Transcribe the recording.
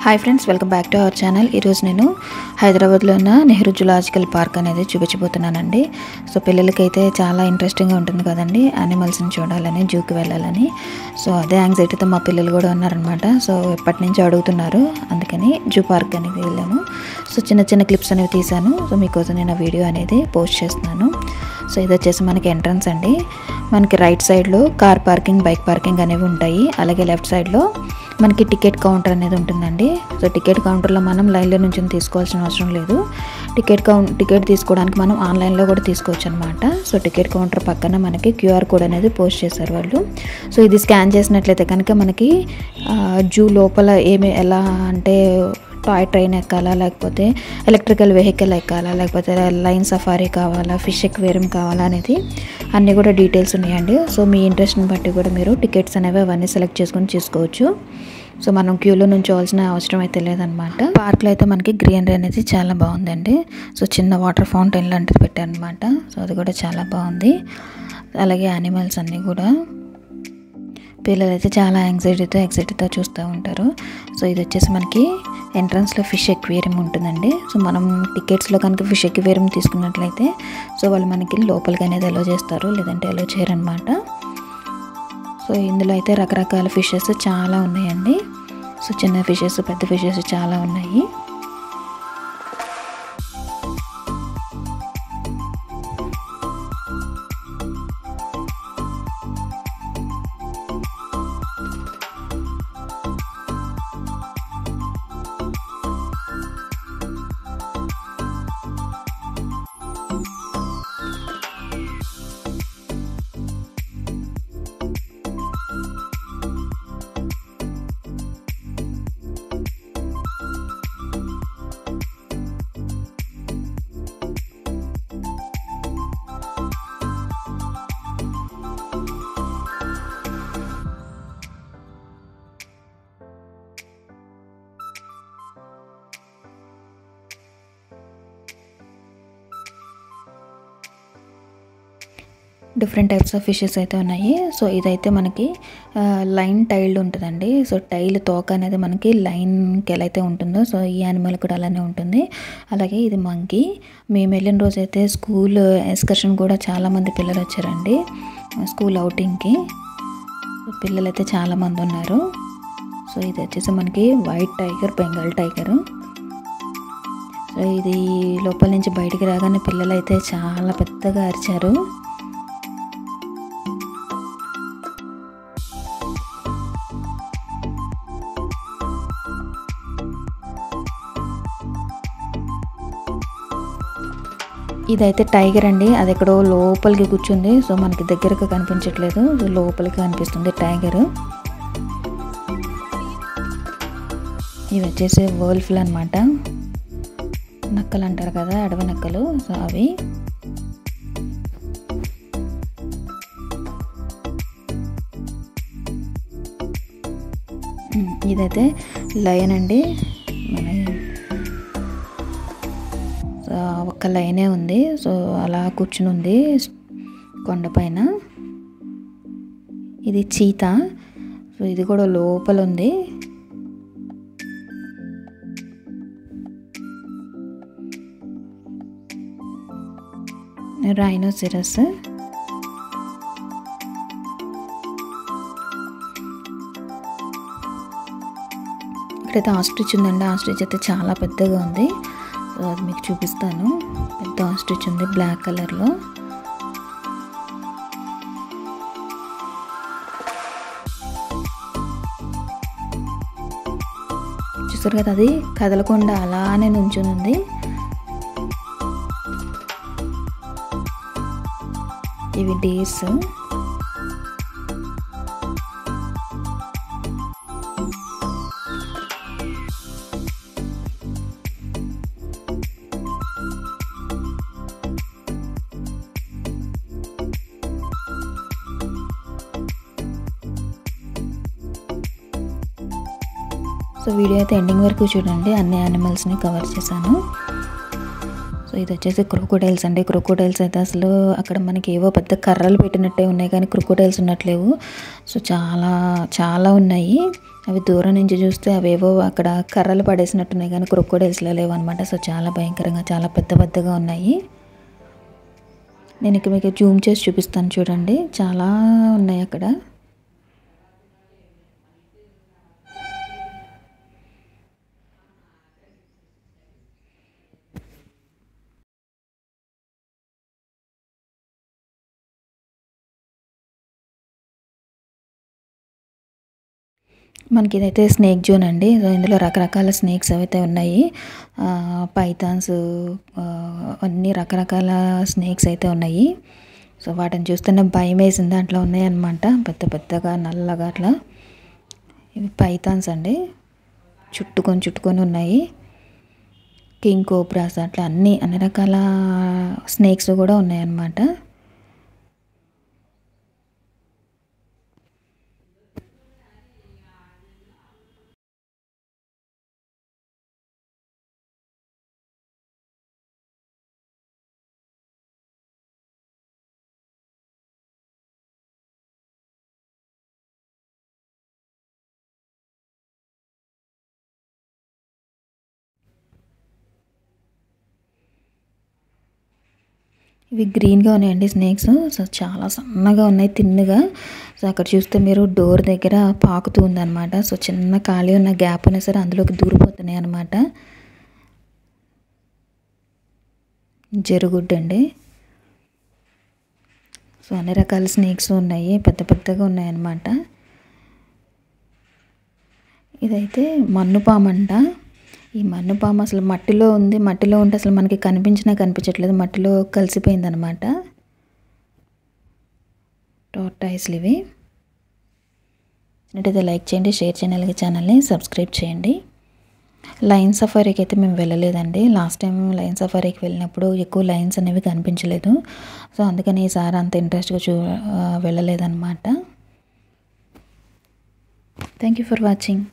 Hi friends, welcome back to our channel. ఈరోజు నేను హైదరాబాద్లో ఉన్న నెహ్రూ జూలాజికల్ పార్క్ అనేది చూపించబోతున్నానండి. సో పిల్లలకైతే చాలా ఇంట్రెస్టింగ్గా ఉంటుంది కదండి, యానిమల్స్ని చూడాలని, జూకి వెళ్ళాలని. సో అదే యాంగ్జైటీతో మా పిల్లలు కూడా ఉన్నారనమాట. సో ఎప్పటి నుంచి అడుగుతున్నారు, అందుకని జూ పార్క్ అనేది వెళ్ళాము. సో చిన్న చిన్న క్లిప్స్ అనేవి తీశాను. సో మీకోసం నేను ఆ వీడియో అనేది పోస్ట్ చేస్తున్నాను. సో ఇది వచ్చేసి మనకి ఎంట్రన్స్ అండి. మనకి రైట్ సైడ్లో కార్ పార్కింగ్, బైక్ పార్కింగ్ అనేవి ఉంటాయి. అలాగే లెఫ్ట్ సైడ్లో మనకి టికెట్ కౌంటర్ అనేది ఉంటుందండి. సో టికెట్ కౌంటర్లో మనం లైన్లో నుంచి తీసుకోవాల్సిన అవసరం లేదు. టికెట్ తీసుకోవడానికి మనం ఆన్లైన్లో కూడా తీసుకోవచ్చు అనమాట. సో టికెట్ కౌంటర్ పక్కన మనకి క్యూఆర్ కోడ్ అనేది పోస్ట్ చేశారు వాళ్ళు. సో ఇది స్కాన్ చేసినట్లయితే కనుక మనకి జూ లోపల ఎలా అంటే టాయ్ ట్రైన్ ఎక్కాలా, లేకపోతే ఎలక్ట్రికల్ వెహికల్ ఎక్కాలా, లేకపోతే లైన్ సఫారీ కావాలా, ఫిష్ ఎక్వేరియం కావాలా అనేది అన్నీ కూడా డీటెయిల్స్ ఉన్నాయండి. సో మీ ఇంట్రెస్ట్ని బట్టి కూడా మీరు టికెట్స్ అనేవి అవన్నీ సెలెక్ట్ చేసుకొని తీసుకోవచ్చు. సో మనం క్యూలో నుంచోవాల్సిన అవసరం అయితే లేదనమాట. పార్క్లో అయితే మనకి గ్రీనరీ అనేది చాలా బాగుందండి. సో చిన్న వాటర్ ఫౌంటైన్ లాంటిది పెట్టారనమాట. సో అది కూడా చాలా బాగుంది. అలాగే యానిమల్స్ అన్నీ కూడా పిల్లలు అయితే చాలా ఎక్సైటెడ్తో చూస్తూ ఉంటారు. సో ఇది వచ్చేసి మనకి ఎంట్రన్స్లో ఫిష్ ఎక్వేరియం ఉంటుందండి. సో మనం టికెట్స్లో కనుక ఫిష్ ఎక్వేరియం తీసుకున్నట్లయితే సో వాళ్ళు మనకి లోపలికి అనేది అలో చేస్తారు, లేదంటే అలో చేయరనమాట. సో ఇందులో అయితే రకరకాల ఫిషెస్ చాలా ఉన్నాయండి. సో చిన్న ఫిషెస్, పెద్ద ఫిషెస్ చాలా ఉన్నాయి. డిఫరెంట్ టైప్స్ ఆఫ్ ఫిషెస్ అయితే ఉన్నాయి. సో ఇదైతే మనకి లైన్ టైల్డ్ ఉంటుందండి. సో టైల్ తోక అనేది మనకి లైన్కి ఎలా అయితే ఉంటుందో సో ఈ యానిమల్ కూడా అలానే ఉంటుంది. అలాగే ఇది మంకీ. మేము వెళ్ళిన రోజు అయితే స్కూల్ ఎక్స్కర్షన్ కూడా చాలామంది పిల్లలు వచ్చారండి స్కూల్ అవుటింగ్కి. పిల్లలు అయితే చాలామంది ఉన్నారు. సో ఇది వచ్చేసి మనకి white tiger, Bengal tiger. So ఇది లోపల నుంచి బయటికి రాగానే పిల్లలు అయితే చాలా పెద్దగా అరిచారు. ఇదైతే టైగర్ అండి. అది ఎక్కడో లోపలికి కూర్చుంది. సో మనకి దగ్గరకు కనిపించట్లేదు, లోపలికి కనిపిస్తుంది టైగర్. ఇవి వచ్చేసి వోల్ఫ్లు అనమాట. నక్కలు అంటారు కదా, అడవి నక్కలు. సో అవి ఇదైతే లయన్ అండి. ఒక్క లైనే ఉంది. సో అలా కూర్చుని ఉంది కొండపైన. ఇది చీతా. సో ఇది కూడా లోపల ఉంది. రైనోసిరస్. ఇక్కడైతే ఆస్ట్రిచ్ ఉందండి. ఆస్ట్రిచ్ అయితే చాలా పెద్దగా ఉంది. సో అది మీకు చూపిస్తాను. పెద్ద ఆస్ట్రిచ్ ఉంది బ్లాక్ కలర్లో. చూసారు కదా, అది కదలకుండా అలానే నుంచుని ఉంది. ఇవి డేస్. సో వీడియో అయితే ఎండింగ్ వరకు చూడండి, అన్ని యానిమల్స్ని కవర్ చేశాను. సో ఇది వచ్చేసి క్రొకోడైల్స్ అండి. క్రొకోడైల్స్ అయితే అసలు అక్కడ మనకి ఏవో పెద్ద కర్రలు పెట్టినట్టే ఉన్నాయి, కానీ క్రొకోడైల్స్ ఉన్నట్లేవు. సో చాలా చాలా ఉన్నాయి. అవి దూరం నుంచి చూస్తే అవేవో అక్కడ కర్రలు పడేసినట్టున్నాయి కానీ క్రొకోడైల్స్లో లేవు అనమాట. సో చాలా భయంకరంగా చాలా పెద్ద పెద్దగా ఉన్నాయి. నేను ఇక్కడ మీకు జూమ్ చేసి చూపిస్తాను చూడండి, చాలా ఉన్నాయి అక్కడ. మనకి ఇదైతే స్నేక్ జోన్ అండి. సో ఇందులో రకరకాల స్నేక్స్ అయితే ఉన్నాయి. పైథాన్స్, అన్ని రకరకాల స్నేక్స్ అయితే ఉన్నాయి. సో వాటిని చూస్తేనే భయం వేసింది. దాంట్లో ఉన్నాయన్నమాట పెద్ద పెద్దగా నల్లగా అట్లా. ఇవి పైథాన్స్ అండి, చుట్టుకొని ఉన్నాయి. కింగ్ కోబ్రాస్ అట్లా అన్ని రకాల స్నేక్స్ కూడా ఉన్నాయన్నమాట. ఇవి గ్రీన్గా ఉన్నాయండి స్నేక్స్. సో చాలా సన్నగా ఉన్నాయి, తిన్నగా. సో అక్కడ చూస్తే మీరు డోర్ దగ్గర పాకుతూ ఉందన్నమాట. సో చిన్న ఖాళీ ఉన్న గ్యాప్ ఉన్నా సరే అందులోకి దూరిపోతున్నాయి అన్నమాట. జరుగుడ్డు అండి. సో అన్ని రకాల స్నేక్స్ ఉన్నాయి, పెద్ద పెద్దగా ఉన్నాయన్నమాట. ఇదైతే మన్నుపాము అంట. ఈ మన్నుపాము అసలు మట్టిలో ఉంది, మట్టిలో ఉంటే అసలు మనకి కనిపించట్లేదు, మట్టిలో కలిసిపోయిందనమాట. టార్టాయిస్లు ఇవి. నచ్చితే లైక్ చేయండి, షేర్ చేయండి, అలాగే ఛానల్ని సబ్స్క్రైబ్ చేయండి. లయన్ సఫారీకి అయితే మేము వెళ్ళలేదండి. లాస్ట్ టైం లయన్ సఫారీకి వెళ్ళినప్పుడు ఎక్కువ లయన్స్ అనేవి కనిపించలేదు. సో అందుకని ఈసారి అంత ఇంట్రెస్ట్గా వెళ్ళలేదన్నమాట. Thank you for watching.